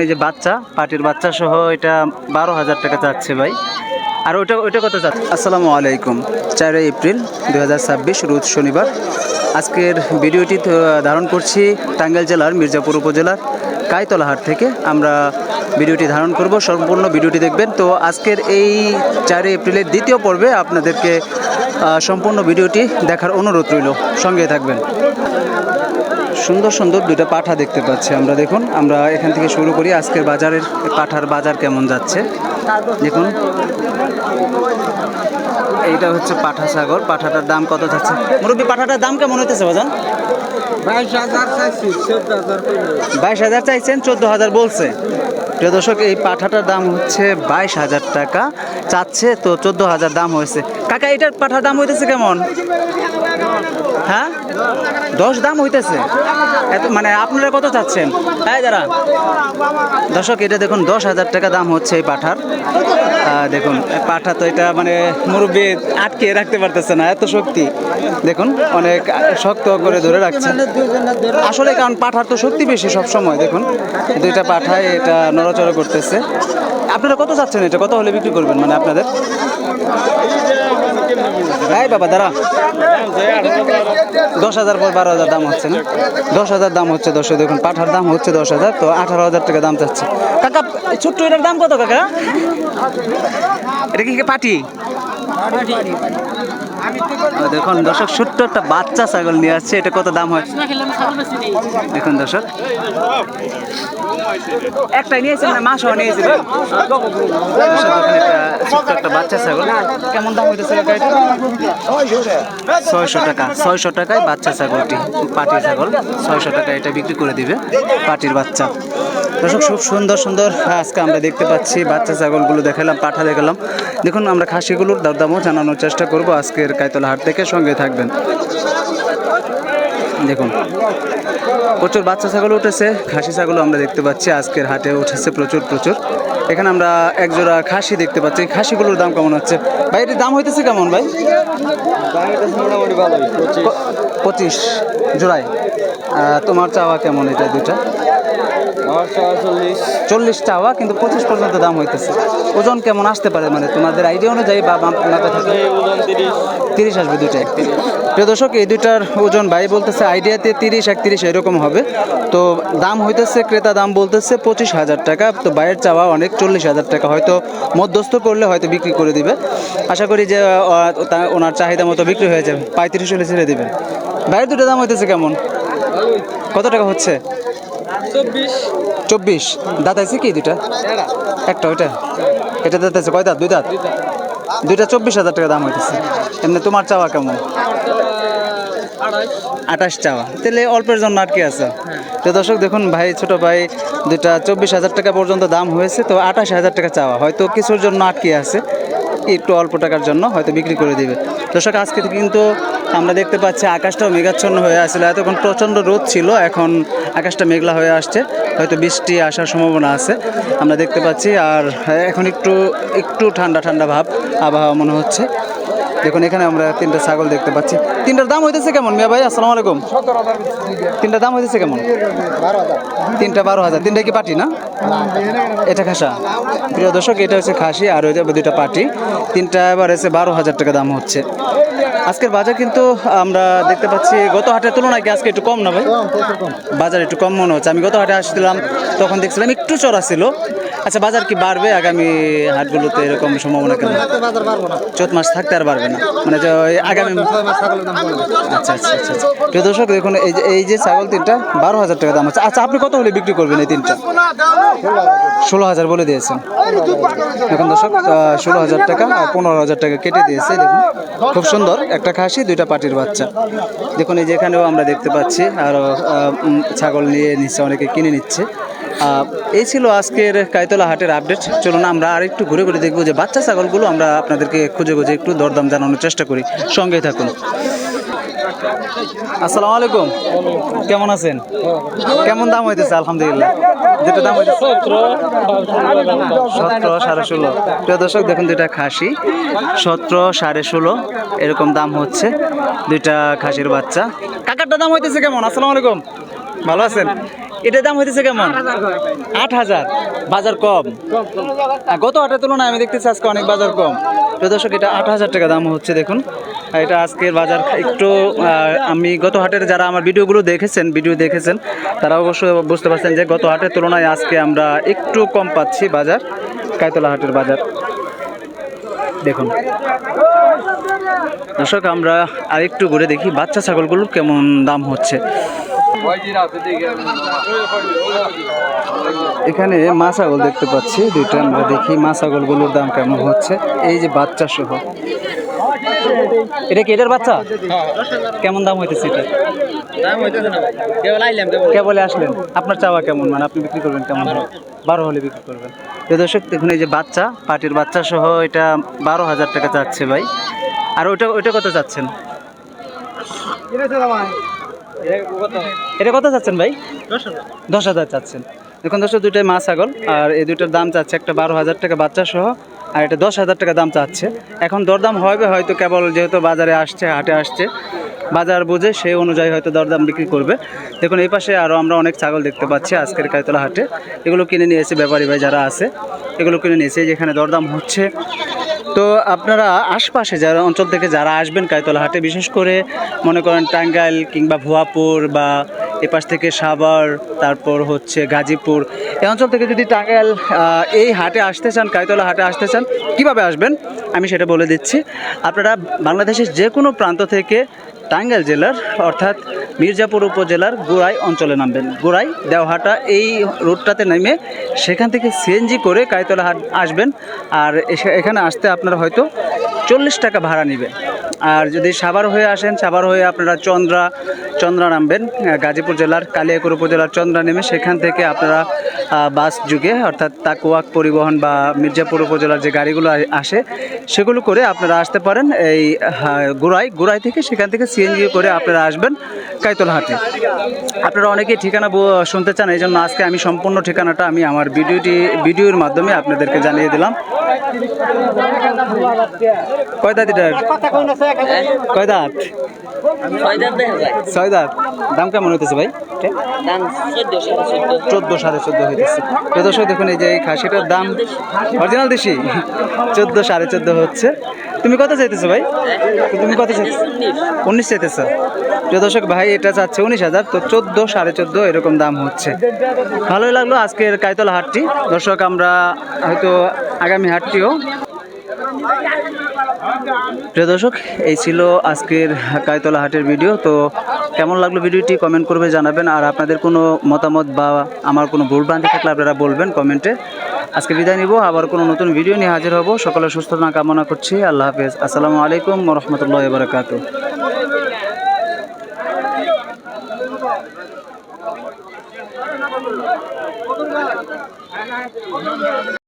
এই যে বাচ্চা, পাটির বাচ্চা সহ এটা 12,000 টাকা চাচ্ছে ভাই। আর ওইটা কত চাচ্ছে? আসসালামু আলাইকুম। 4 এপ্রিল 2026 রোজ শনিবার। আজকের ভিডিওটি ধারণ করছি টাঙ্গাইল জেলার মির্জাপুর উপজেলার কাইতলা হাট থেকে। আমরা ভিডিওটি ধারণ করব, সম্পূর্ণ ভিডিওটি দেখবেন। তো আজকের এই 4 এপ্রিলের দ্বিতীয় পর্বে আপনাদেরকে সম্পূর্ণ ভিডিওটি দেখার অনুরোধ রইল, সঙ্গে থাকবেন। সুন্দর সুন্দর দুটো পাঠা দেখতে পাচ্ছি আমরা। দেখুন, আমরা এখান থেকে শুরু করি। আজকের বাজারের পাঠার বাজার কেমন যাচ্ছে দেখুন। এইটা হচ্ছে পাঠা ছাগল। পাঠাটার দাম কত যাচ্ছে মুরব্বী? পাঠাটার দাম কেমন হইতেছে বাজান? 22,000 চাইছেন, 14,000 বলছে। প্রিয় দর্শক, এই পাঠাটার দাম হচ্ছে 22,000 টাকা চাচ্ছে, তো 14,000 দাম হয়েছে। কাকা, এটার পাঠার দাম হইতেছে কেমন? হ্যাঁ, 10 দাম হইতেছে। এত মানে আপনারা কত চাচ্ছেন? হ্যাঁ যারা দর্শক, এটা দেখুন 10,000 টাকা দাম হচ্ছে এই পাঠার। দেখুন পাঠা তো এটা মানে মুরব্বী আটকে রাখতে পারতেছে না, এত শক্তি। দেখুন অনেক শক্ত করে ধরে রাখছে আসলে, কারণ পাঠার তো শক্তি বেশি সব সময়। দেখুন দুইটা পাঠায় এটা নড়াচড়া করতেছে। আপনারা কত চাচ্ছেন? এটা কত হলে বিক্রি করবেন মানে আপনাদের? এই বাবা দাঁড়া, 10,000 পর 12,000 দাম হচ্ছে না? 10,000 দাম হচ্ছে। দর্শক দেখুন, পাঠার দাম হচ্ছে 10,000, তো 18,000 টাকা দাম চাচ্ছে। কাকা, ছোট্ট এটার দাম কত কাকা? এটা কি পাটি? দেখুন দর্শক, ছোট্ট একটা বাচ্চা ছাগল নিয়ে আসছে। এটা কত দাম হয় দেখুন দর্শক। একটাই নিয়েছে মানে মাসও নিয়েছিল। ছোট্ট একটা বাচ্চা ছাগল। কেমন দাম হইতেছে কাকা এটা? 600 টাকা। 600 টাকায় বাচ্চা ছাগলটি, পাটির ছাগল। 600 টাকা এটা বিক্রি করে দিবে, পাটির বাচ্চা। দর্শক, খুব সুন্দর সুন্দর আজকে আমরা দেখতে পাচ্ছি। বাচ্চা ছাগলগুলো দেখালাম, পাঠা দেখালাম। দেখুন, আমরা খাসিগুলোর দরদামও জানানোর চেষ্টা করব আজকের কাইতলা হাট থেকে, সঙ্গে থাকবেন। দেখুন প্রচুর বাচ্চা ছাগল উঠেছে, খাসি ছাগলও আমরা দেখতে পাচ্ছি আজকের হাটে উঠেছে প্রচুর প্রচুর। এখানে আমরা একজোড়া খাসি দেখতে পাচ্ছি। খাসিগুলোর দাম কেমন হচ্ছে ভাই? এটির দাম হইতেছে কেমন ভাই? 25 জোড়ায়। তোমার চাওয়া কেমন এটা দুইটা? 40 চাওয়া, কিন্তু 25 পর্যন্ত দাম হইতেছে। ওজন কেমন আসতে পারে মানে তোমাদের আইডিয়া অনুযায়ী? বা 30 আসবে দুইটাই। প্রিয় দর্শক, এই দুইটার ওজন ভাই বলতেছে আইডিয়াতে 30-31 এরকম হবে। তো দাম হইতেছে, ক্রেতা দাম বলতেছে 25,000 টাকা। তো বাইরের চাওয়া অনেক, 40,000 টাকা। হয়তো মধ্যস্থ করলে হয়তো বিক্রি করে দিবে। আশা করি যে ওনার চাহিদা মতো বিক্রি হয়ে যাবে। 35 হলে ছেড়ে দিবেন। বাইরের দুটো দাম হইতেছে কেমন? কত টাকা হচ্ছে? 24। দাঁত আছে কি দুইটা? একটা ওইটা, এটা দাঁত আছে কয় দাঁত? 2 দাঁত। দুইটা 24,000 টাকা দাম হইতেছে। এমনি তোমার চাওয়া কেমন? 28 চাওয়া। তাহলে অল্পের জন্য আর কি আছে। তো দর্শক দেখুন, ভাই ছোট ভাই দুইটা 24,000 টাকা পর্যন্ত দাম হয়েছে, তো 28,000 টাকা চাওয়া। হয়তো কিছুর জন্য আটকে আছে, একটু অল্প টাকার জন্য হয়তো বিক্রি করে দিবে। দর্শক, আজকে কিন্তু আমরা দেখতে পাচ্ছি আকাশটাও মেঘাচ্ছন্ন হয়ে আসছিল। এতক্ষণ প্রচণ্ড রোদ ছিল, এখন আকাশটা মেঘলা হয়ে আসছে। হয়তো বৃষ্টি আসার সম্ভাবনা আছে আমরা দেখতে পাচ্ছি। আর এখন একটু ঠান্ডা ঠান্ডা ভাব আবহাওয়া মনে হচ্ছে। দেখুন, এখানে আমরা 3টা ছাগল দেখতে পাচ্ছি। 3টার দাম হইতেছে কেমন মিয়া ভাই? আসসালামু আলাইকুম। 3টার দাম হইতেছে কেমন? 3টা 12,000। 3টা কি পাটি না? এটা খাসা। প্রিয় দর্শক, এটা হচ্ছে খাসি, আর ওই 2টা পাটি। 3টা এবার এসে 12,000 টাকা দাম হচ্ছে। আজকের বাজার কিন্তু আমরা দেখতে পাচ্ছি গত হাটের তুলনায় কি আজকে একটু কম না ভাই? বাজার একটু কম মনে হচ্ছে। আমি গত হাটে আসছিলাম, তখন দেখছিলাম একটু চড়া ছিল। আচ্ছা, বাজার কি বাড়বে আগামী হাটগুলোতে? এরকম সম্ভাবনা কেমন? চৈত মাস থাকতে আর বাড়বে না মানে আগামী? আচ্ছা আচ্ছা আচ্ছা। প্রিয় দর্শক দেখুন, এই যে ছাগল 3টা 12,000 টাকা দাম হচ্ছে। আচ্ছা, আপনি কত হলে বিক্রি করবেন এই 3টা? 16,000 বলে দিয়েছেন। এখন দর্শক 16,000 টাকা আর 15,000 টাকা কেটে দিয়েছে। দেখুন, খুব সুন্দর একটা খাসি, 2টা পাটির বাচ্চা। দেখুন, এই যে এখানেও আমরা দেখতে পাচ্ছি আরও ছাগল নিয়ে নিচ্ছে, অনেকে কিনে নিচ্ছে। এই ছিল আজকের কাইতলা হাটের আপডেট। চলুন আমরা আর একটু ঘুরে ঘুরে দেখবো যে বাচ্চা ছাগলগুলো আমরা আপনাদেরকে খুঁজে খুঁজে একটু দরদাম জানানোর চেষ্টা করি। সঙ্গেই থাকুন। আসসালামু আলাইকুম, কেমন আছেন? কেমন দাম হইতেছে? আলহামদুলিল্লাহ। যেটা দাম হইতেছে 17, 16.5। প্রিয় দর্শক দেখুন, 2টা খাসি 17, 16.5 এরকম দাম হচ্ছে। 2টা খাসির বাচ্চা। কাকারটা দাম হইতেছে কেমন? আসসালামু আলাইকুম, ভালো আছেন? এটার দাম হইতেছে কেমন? 8,000। বাজার কম। গত হাটের তুলনায় আমি দেখতেছি আজকে অনেক বাজার কম। তো দর্শক এটা 8,000 টাকা দাম হচ্ছে দেখুন। আর এটা আজকের বাজার একটু আমি গত হাটের যারা আমার ভিডিও দেখেছেন তারা অবশ্যই বুঝতে পারছেন যে গত হাটের তুলনায় আজকে আমরা একটু কম পাচ্ছি বাজার, কাইতলা হাটের বাজার দেখুন। দর্শক আমরা আরেকটু ঘুরে দেখি বাচ্চা ছাগলগুলোর কেমন দাম হচ্ছে। এখানে মা ছাগল দেখতে পাচ্ছি দুইটা, আমরা দেখি মা ছাগলগুলোর দাম কেমন হচ্ছে। এই যে বাচ্চা সহ, এটা কি এটার বাচ্চা? কেমন দাম হইতেছে এটা? কেবল আসলেন, আপনার চাওয়া কেমন, মানে আপনি বিক্রি করবেন কেমন? 12 হলে বিক্রি করবেন। তো দর্শক দেখুন এই যে বাচ্চা, পাটির বাচ্চা সহ এটা 12,000 টাকা চাচ্ছে ভাই। আর ওইটা কত চাচ্ছেন? এটা কত চাচ্ছেন ভাই? 10,000 চাচ্ছেন। দেখুন দর্শক দুইটাই মা ছাগল, আর এই দুইটার দাম চাচ্ছে একটা 12,000 টাকা বাচ্চা সহ, আর এটা 10,000 টাকা দাম চাচ্ছে। এখন দরদাম হবে হয়তো, কেবল যেহেতু বাজারে আসছে, হাটে আসছে, বাজার বুঝে সেই অনুযায়ী হয়তো দরদাম বিক্রি করবে। দেখুন এই পাশে আরও আমরা অনেক ছাগল দেখতে পাচ্ছি আজকের কাইতলা হাটে। এগুলো কিনে নিয়েছে ব্যাপারী ভাই যারা আছে, এগুলো কিনে নিয়েছে, যেখানে দরদাম হচ্ছে। তো আপনারা আশপাশে যারা অঞ্চল থেকে যারা আসবেন কাইতলা হাটে, বিশেষ করে মনে করেন টাঙ্গাইল কিংবা ভুয়াপুর বা এপাশ থেকে সাভার, তারপর হচ্ছে গাজীপুর, এই অঞ্চল থেকে যদি টাঙ্গাইল এই হাটে আসতে চান, কাইতলা হাটে আসতে চান, কিভাবে আসবেন আমি সেটা বলে দিচ্ছি। আপনারা বাংলাদেশের যে কোনো প্রান্ত থেকে টাঙ্গাইল জেলার অর্থাৎ মির্জাপুর উপজেলার গোড়াই অঞ্চলে নামবেন। গোড়াই দেওহাটা এই রোডটাতে নেমে সেখান থেকে সিএনজি করে কাইতলা হাট আসবেন। আর এখানে আসতে আপনারা হয়তো 40 টাকা ভাড়া নেবেন। আর যদি সাভার হয়ে আসেন, সাভার হয়ে আপনারা চন্দ্রা নামবেন, গাজীপুর জেলার কালিয়াকৈর উপজেলার চন্দ্রা নেমে সেখান থেকে আপনারা বাস যুগে অর্থাৎ তাকুয়াক পরিবহন বা মির্জাপুর উপজেলার যে গাড়িগুলো আসে সেগুলো করে আপনারা আসতে পারেন এই গোড়াই থেকে, সেখান থেকে সিএনজি করে আপনারা আসবেন কাইতলা হাটে। আপনারা অনেকেই ঠিকানা শুনতে চান, এই জন্য আজকে আমি সম্পূর্ণ ঠিকানাটা আমি আমার ভিডিওর মাধ্যমে আপনাদেরকে জানিয়ে দিলাম। কয় দাঁত এটার? কয় দাঁত? 6 দাঁত। দাম কেমন হইতেছে ভাই? 14, 14.5 হইতেছে। তো দর্শক দেখুন এই যে এই খাসিটার দাম অরিজিনাল দেশি 14, 14.5 হচ্ছে। তুমি কত চাইতেছো ভাই? তুমি কত চাইছো? 19 চাইতেছো। তো দর্শক ভাই এটা চাচ্ছে 19,000, তো 14, 14.5 এরকম দাম হচ্ছে। ভালোই লাগলো আজকের কাইতলা হাটটি। দর্শক আমরা হয়তো আগামী হাটটিও। প্রিয় দর্শক এই ছিল আজকের কাইতলা হাটের ভিডিও। তো কেমন লাগলো ভিডিওটি কমেন্ট করবে জানাবেন, আর আপনাদের কোনো মতামত বা আমার কোনো ভুলভ্রান্তি থাকলে আপনারা বলবেন কমেন্টে। আজকে বিদায় নিব, আবার কোনো নতুন ভিডিও নিয়ে হাজির হব। সকলের সুস্থতা কামনা করছি। আল্লাহ হাফেজ। আসসালামু আলাইকুম ওয়া রাহমাতুল্লাহি ওয়া বারাকাতুহু।